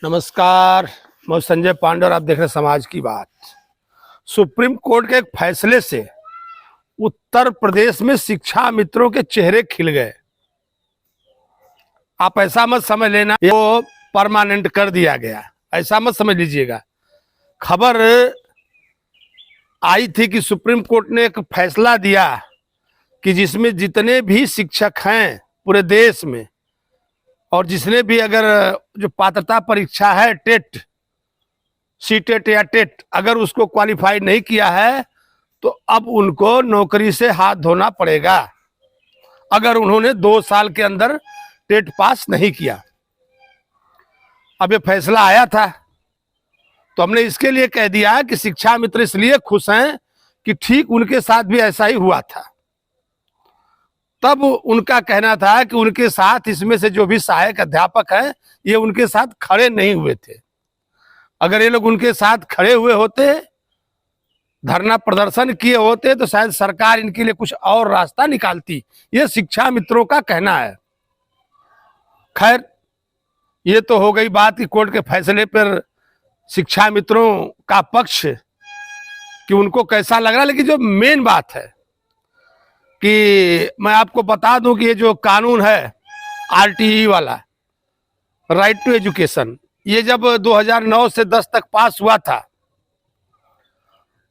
नमस्कार। मैं संजय पांडे और आप देख रहे हैं समाज की बात। सुप्रीम कोर्ट के एक फैसले से उत्तर प्रदेश में शिक्षा मित्रों के चेहरे खिल गए। आप ऐसा मत समझ लेना वो परमानेंट कर दिया गया, ऐसा मत समझ लीजिएगा। खबर आई थी कि सुप्रीम कोर्ट ने एक फैसला दिया कि जिसमें जितने भी शिक्षक हैं पूरे देश में और जिसने भी अगर जो पात्रता परीक्षा है टेट, सीटेट या टेट, अगर उसको क्वालिफाई नहीं किया है तो अब उनको नौकरी से हाथ धोना पड़ेगा अगर उन्होंने 2 साल के अंदर टेट पास नहीं किया। अब ये फैसला आया था तो हमने इसके लिए कह दिया कि शिक्षा मित्र इसलिए खुश हैं कि ठीक उनके साथ भी ऐसा ही हुआ था। तब उनका कहना था कि उनके साथ इसमें से जो भी सहायक अध्यापक हैं ये उनके साथ खड़े नहीं हुए थे। अगर ये लोग उनके साथ खड़े हुए होते, धरना प्रदर्शन किए होते तो शायद सरकार इनके लिए कुछ और रास्ता निकालती। ये शिक्षा मित्रों का कहना है। खैर, ये तो हो गई बात कि कोर्ट के फैसले पर शिक्षा मित्रों का पक्ष कि उनको कैसा लग रहा है। लेकिन जो मेन बात है कि मैं आपको बता दूं कि ये जो कानून है आरटीई वाला, राइट टू एजुकेशन, ये जब 2009 से 10 तक पास हुआ था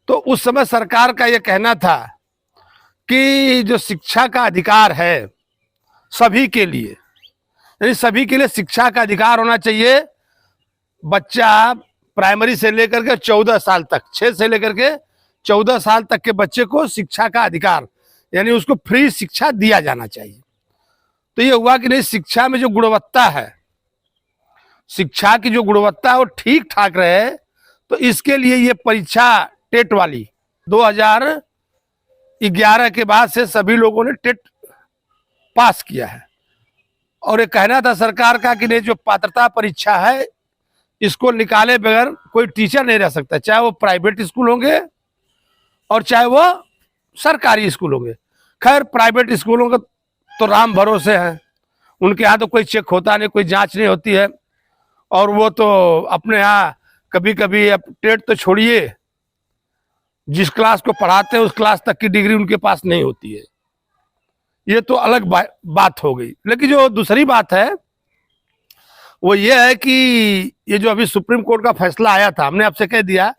तो उस समय सरकार का ये कहना था कि जो शिक्षा का अधिकार है सभी के लिए, यानी सभी के लिए शिक्षा का अधिकार होना चाहिए। बच्चा प्राइमरी से लेकर के 14 साल तक, 6 से लेकर के 14 साल तक के बच्चे को शिक्षा का अधिकार, यानी उसको फ्री शिक्षा दिया जाना चाहिए। तो ये हुआ कि नहीं, शिक्षा में जो गुणवत्ता है, शिक्षा की जो गुणवत्ता है वो ठीक ठाक रहे, तो इसके लिए ये परीक्षा टेट वाली 2011 के बाद से सभी लोगों ने टेट पास किया है। और ये कहना था सरकार का कि नहीं, जो पात्रता परीक्षा है इसको निकाले बगैर कोई टीचर नहीं रह सकता, चाहे वो प्राइवेट स्कूल होंगे और चाहे वो सरकारी स्कूल होंगे। खैर, प्राइवेट स्कूलों का तो राम भरोसे हैं, उनके यहाँ तो कोई चेक होता नहीं, कोई जांच नहीं होती है। और वो तो अपने यहाँ कभी कभी, अब टेट तो छोड़िए, जिस क्लास को पढ़ाते हैं उस क्लास तक की डिग्री उनके पास नहीं होती है। ये तो अलग बात हो गई। लेकिन जो दूसरी बात है वो ये है कि ये जो अभी सुप्रीम कोर्ट का फैसला आया था, हमने आपसे कह दिया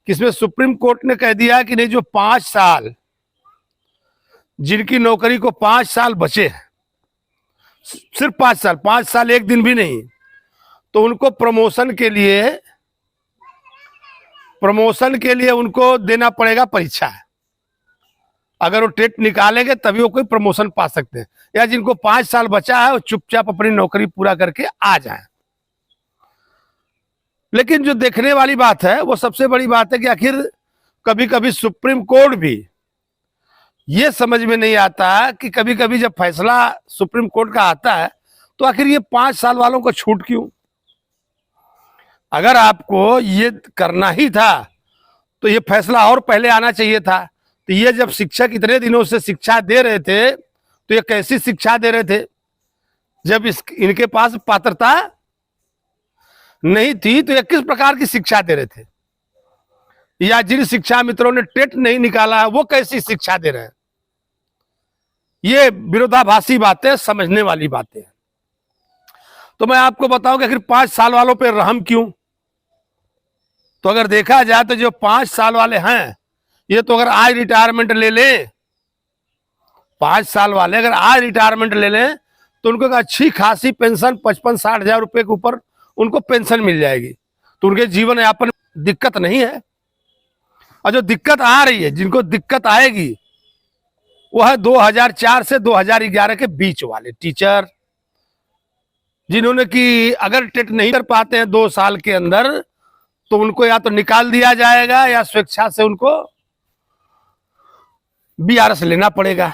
कि इसमें सुप्रीम कोर्ट ने कह दिया कि नहीं, जो 5 साल, जिनकी नौकरी को 5 साल बचे हैं, सिर्फ 5 साल 1 दिन भी नहीं, तो उनको प्रमोशन के लिए उनको देना पड़ेगा परीक्षा। अगर वो टेट निकालेंगे तभी वो कोई प्रमोशन पा सकते हैं, या जिनको 5 साल बचा है वो चुपचाप अपनी नौकरी पूरा करके आ जाए। लेकिन जो देखने वाली बात है वो सबसे बड़ी बात है कि आखिर कभी कभी सुप्रीम कोर्ट भी ये समझ में नहीं आता कि कभी कभी जब फैसला सुप्रीम कोर्ट का आता है तो आखिर ये 5 साल वालों को छूट क्यों। अगर आपको ये करना ही था तो ये फैसला और पहले आना चाहिए था। तो ये जब शिक्षक इतने दिनों से शिक्षा दे रहे थे तो ये कैसी शिक्षा दे रहे थे जब इनके पास पात्रता नहीं थी, तो ये किस प्रकार की शिक्षा दे रहे थे, या जिन शिक्षा मित्रों ने टेट नहीं निकाला है वो कैसी शिक्षा दे रहे हैं। ये विरोधाभासी बातें, समझने वाली बातें। तो मैं आपको बताऊं कि आखिर 5 साल वालों पर रहम क्यों। तो अगर देखा जाए तो जो 5 साल वाले हैं ये तो अगर आज रिटायरमेंट ले लें, 5 साल वाले अगर आज रिटायरमेंट ले लें तो उनको अच्छी खासी पेंशन 55-60 हजार रुपए के ऊपर उनको पेंशन मिल जाएगी। तो उनके जीवन यापन दिक्कत नहीं है। और जो दिक्कत आ रही है, जिनको दिक्कत आएगी वो है 2004 से 2011 के बीच वाले टीचर, जिन्होंने कि अगर टेट नहीं कर पाते हैं 2 साल के अंदर तो उनको या तो निकाल दिया जाएगा या स्वेच्छा से उनको बीआरएस लेना पड़ेगा।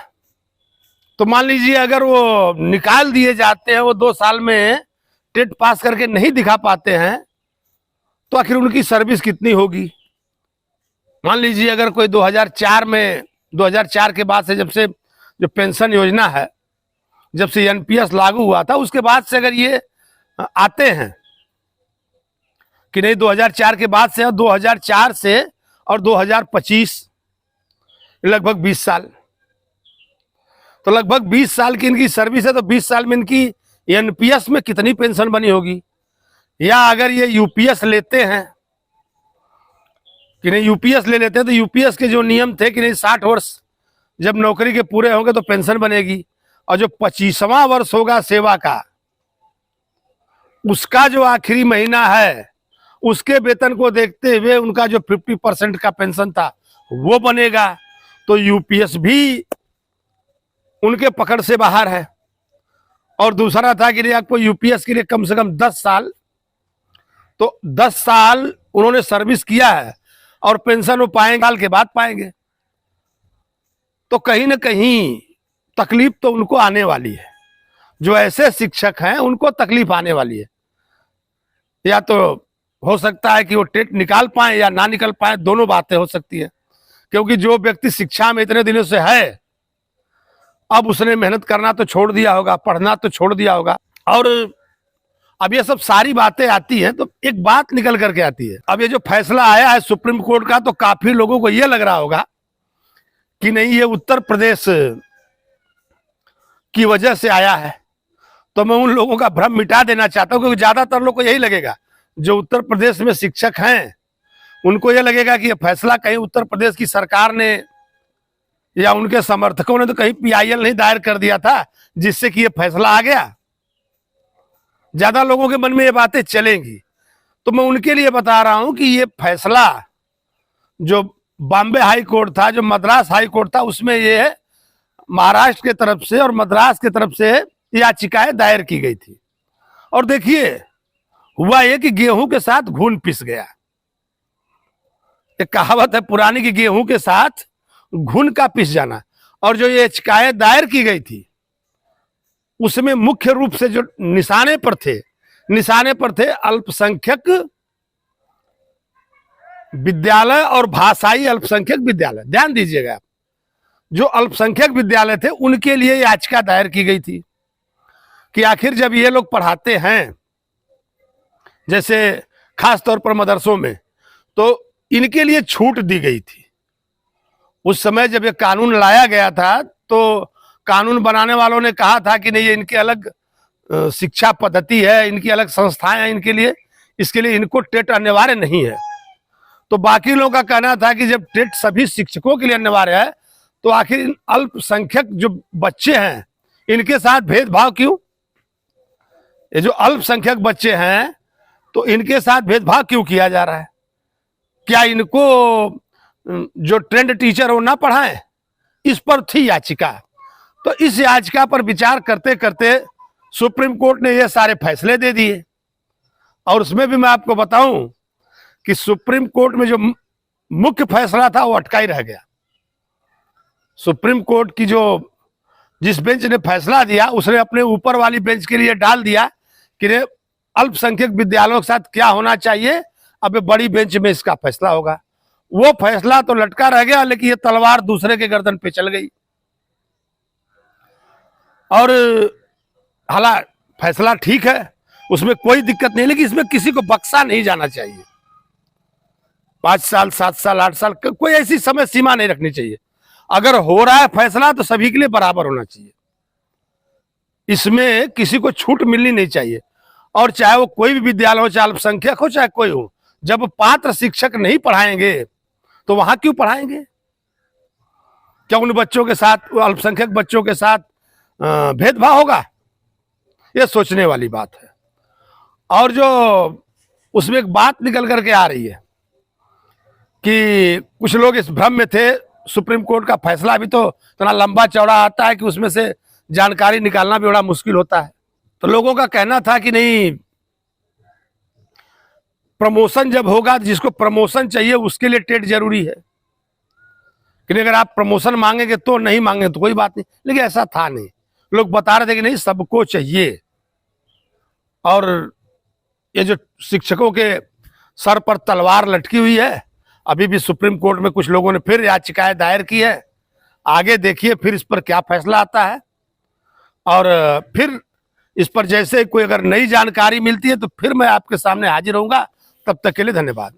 तो मान लीजिए अगर वो निकाल दिए जाते हैं, वो 2 साल में टेट पास करके नहीं दिखा पाते हैं, तो आखिर उनकी सर्विस कितनी होगी। मान लीजिए अगर कोई 2004 के बाद से, जब से जो पेंशन योजना है, जब से एनपीएस लागू हुआ था उसके बाद से अगर ये आते हैं कि नहीं 2004 के बाद से, 2004 से और 2025 लगभग 20 साल। तो लगभग 20 साल की इनकी सर्विस है, तो 20 साल में इनकी एनपीएस में कितनी पेंशन बनी होगी। या अगर ये यूपीएस लेते हैं कि नहीं, यूपीएस ले लेते हैं, तो यूपीएस के जो नियम थे कि नहीं 60 वर्ष जब नौकरी के पूरे होंगे तो पेंशन बनेगी, और जो 25वां वर्ष होगा सेवा का, उसका जो आखिरी महीना है उसके वेतन को देखते हुए उनका जो 50% का पेंशन था वो बनेगा। तो यूपीएस भी उनके पकड़ से बाहर है। और दूसरा था कि आपको यूपीएस के लिए कम से कम 10 साल, तो 10 साल उन्होंने सर्विस किया है और पेंशन वो पाएंगे, साल के बाद पाएंगे। तो कहीं ना कहीं तकलीफ तो उनको आने वाली है, जो ऐसे शिक्षक हैं उनको तकलीफ आने वाली है। या तो हो सकता है कि वो टेट निकाल पाए या ना निकाल पाए, दोनों बातें हो सकती है। क्योंकि जो व्यक्ति शिक्षा में इतने दिनों से है, अब उसने मेहनत करना तो छोड़ दिया होगा, पढ़ना तो छोड़ दिया होगा। और अब ये सब सारी बातें आती हैं तो एक बात निकल करके आती है। अब ये जो फैसला आया है सुप्रीम कोर्ट का, तो काफी लोगों को ये लग रहा होगा कि नहीं ये उत्तर प्रदेश की वजह से आया है। तो मैं उन लोगों का भ्रम मिटा देना चाहता हूं, क्योंकि ज्यादातर लोग को यही लगेगा, जो उत्तर प्रदेश में शिक्षक हैं उनको ये लगेगा कि ये फैसला कहीं उत्तर प्रदेश की सरकार ने या उनके समर्थकों ने तो कहीं पीआईएल नहीं दायर कर दिया था जिससे कि ये फैसला आ गया। ज्यादा लोगों के मन में ये बातें चलेंगी। तो मैं उनके लिए बता रहा हूं कि ये फैसला जो बॉम्बे हाई कोर्ट था, जो मद्रास हाई कोर्ट था, उसमें ये महाराष्ट्र की तरफ से और मद्रास की तरफ से याचिकाएं दायर की गई थी। और देखिए हुआ ये कि गेहूं के साथ घुन पिस गया। एक कहावत है पुरानी कि गेहूं के साथ घुन का पिस जाना। और जो ये याचिकाएं दायर की गई थी उसमें मुख्य रूप से जो निशाने पर थे अल्पसंख्यक विद्यालय और भाषाई अल्पसंख्यक विद्यालय। ध्यान दीजिएगा, जो अल्पसंख्यक विद्यालय थे उनके लिए याचिका दायर की गई थी कि आखिर जब ये लोग पढ़ाते हैं, जैसे खास तौर पर मदरसों में, तो इनके लिए छूट दी गई थी। उस समय जब ये कानून लाया गया था तो कानून बनाने वालों ने कहा था कि नहीं ये इनके अलग शिक्षा पद्धति है, इनकी अलग संस्थाएं हैं इनके लिए, इसके लिए इनको टेट अनिवार्य नहीं है। तो बाकी लोगों का कहना था कि जब टेट सभी शिक्षकों के लिए अनिवार्य है तो आखिर इन अल्पसंख्यक जो बच्चे हैं इनके साथ भेदभाव क्यों? ये जो अल्पसंख्यक बच्चे हैं तो इनके साथ भेदभाव क्यों किया जा रहा है? क्या इनको जो ट्रेंड टीचर हो ना पढ़ाएं? इस पर थी याचिका। तो इस याचिका पर विचार करते करते सुप्रीम कोर्ट ने ये सारे फैसले दे दिए। और उसमें भी मैं आपको बताऊं कि सुप्रीम कोर्ट में जो मुख्य फैसला था वो अटका ही रह गया। सुप्रीम कोर्ट की जो जिस बेंच ने फैसला दिया उसने अपने ऊपर वाली बेंच के लिए डाल दिया कि अल्पसंख्यक विद्यालयों के साथ क्या होना चाहिए, अब बड़ी बेंच में इसका फैसला होगा। वो फैसला तो लटका रह गया, लेकिन ये तलवार दूसरे के गर्दन पे चल गई। और हालांकि फैसला ठीक है, उसमें कोई दिक्कत नहीं, लेकिन इसमें किसी को बख्शा नहीं जाना चाहिए। 5 साल 7 साल 8 साल कोई ऐसी समय सीमा नहीं रखनी चाहिए। अगर हो रहा है फैसला तो सभी के लिए बराबर होना चाहिए, इसमें किसी को छूट मिलनी नहीं चाहिए। और चाहे वो कोई भी विद्यालय हो, चाहे अल्पसंख्यक हो चाहे कोई हो, जब पात्र शिक्षक नहीं पढ़ाएंगे तो वहां क्यों पढ़ाएंगे? क्या उन बच्चों के साथ, अल्पसंख्यक बच्चों के साथ भेदभाव होगा? ये सोचने वाली बात है। और जो उसमें एक बात निकल करके आ रही है कि कुछ लोग इस भ्रम में थे, सुप्रीम कोर्ट का फैसला भी तो इतना लंबा चौड़ा आता है कि उसमें से जानकारी निकालना भी बड़ा मुश्किल होता है। तो लोगों का कहना था कि नहीं, प्रमोशन जब होगा, जिसको प्रमोशन चाहिए उसके लिए टेट जरूरी है, कि अगर आप प्रमोशन मांगेंगे तो, नहीं मांगेंगे तो कोई बात नहीं। लेकिन ऐसा था नहीं, लोग बता रहे थे कि नहीं सबको चाहिए। और ये जो शिक्षकों के सर पर तलवार लटकी हुई है, अभी भी सुप्रीम कोर्ट में कुछ लोगों ने फिर याचिकाएं दायर की है। आगे देखिए फिर इस पर क्या फैसला आता है। और फिर इस पर जैसे कोई अगर नई जानकारी मिलती है तो फिर मैं आपके सामने हाजिर होऊंगा। तब तक के लिए धन्यवाद।